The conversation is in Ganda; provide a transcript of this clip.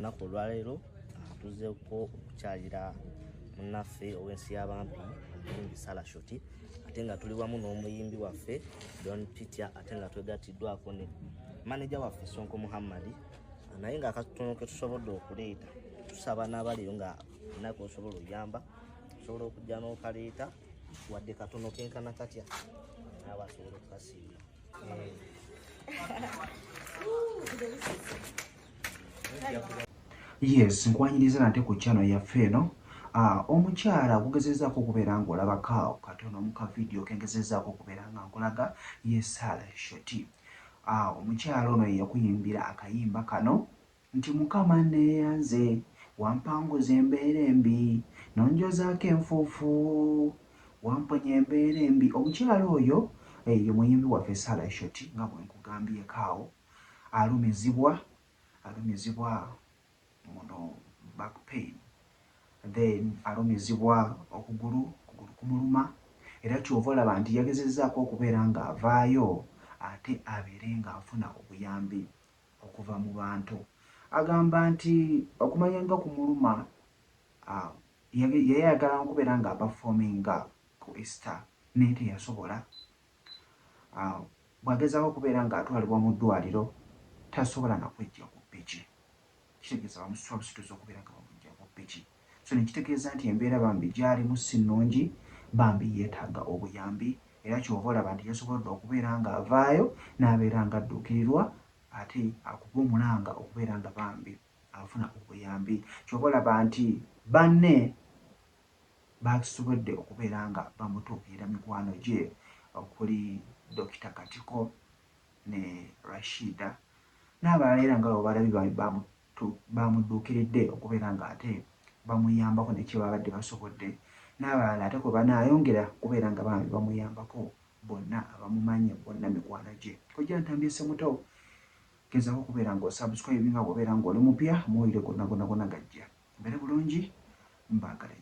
Lunaku olwaleero tuzzeeko okukyalira munnaffe ow'ensi y'abampi omuyimbi Sarah Shoti, ate nga tuli wamu n'omuyimbi waffe Don Peter, ate nga twegattiddwako ne maneja waffe Sonko Muhammad. Naye nga akatono ke tusobodde okuleeta, tusaba n'abaliyo nga ennaku osobola oyamba osobola okujja n'okaleeta wadde katono kenkana katya naaba asobola okukasiiga. Yes, nkwanyiriza nate ku channel yaffe eno. Omukyala okugezezaako okubeera ng'olabako katono mu ka video kengezezaako okubeera nga nkulaga ye Sarah Shoti. Omukyala ono yakuyimbira akayimba kano nti Mukama neeyanze wampanguza embeera embi nonjozaako enfuufu wamponya embeera embi. Omukyala oyo ye muyimbi waffe Sarah Shoti nga bwe nkugambyeko awo, alumizibwa muno back pain, then alumizibwa okugulu kumuluma, era kyova olaba nti yagezezaako okubeera ng'avaayo ate abeere ng'afuna obuyambi okuva mu bantu. Agamba nti okumanya nga kumuluma yayagala okubeera ng'aperforminga ku Easter naye teyasobola. Bw'agezaako okubeera ng'atwalibwa mu ddwaliro tasobola na kwejja ku ppiki, kitegeeza bamusituza okubeera nga bamujja ku ppiki. So nekitegeeza nti embeera bambi gy'alimu si nnungi, bambi yeetaaga obuyambi, era kyova olaba nti yasobodde okubeera ng'avaayo n'abeera ng'adduukirirwa ate akuba omulanga okubeera nga bambi afuna obuyambi. Kyova olaba nti banne basobodde okubeera nga bamutuukirira mikwano gye okuli Dr. Katiko ne Rashida n'abalala era nga balabye bamudduukiridde okubeera ng'ate bamuyambako ne kye babadde basobodde, n'abalala ate kwe banaayongera okubeera nga bambi bamuyambako, bonna abamumanyi bonna mikwano gye. Kojja Ntambye Ssemuto, gezaako okubeera ng'osubscribe nga bw'obeera ng'oli mupya, muwulire gonna gajja. Mbeere bulungi, mbaagala.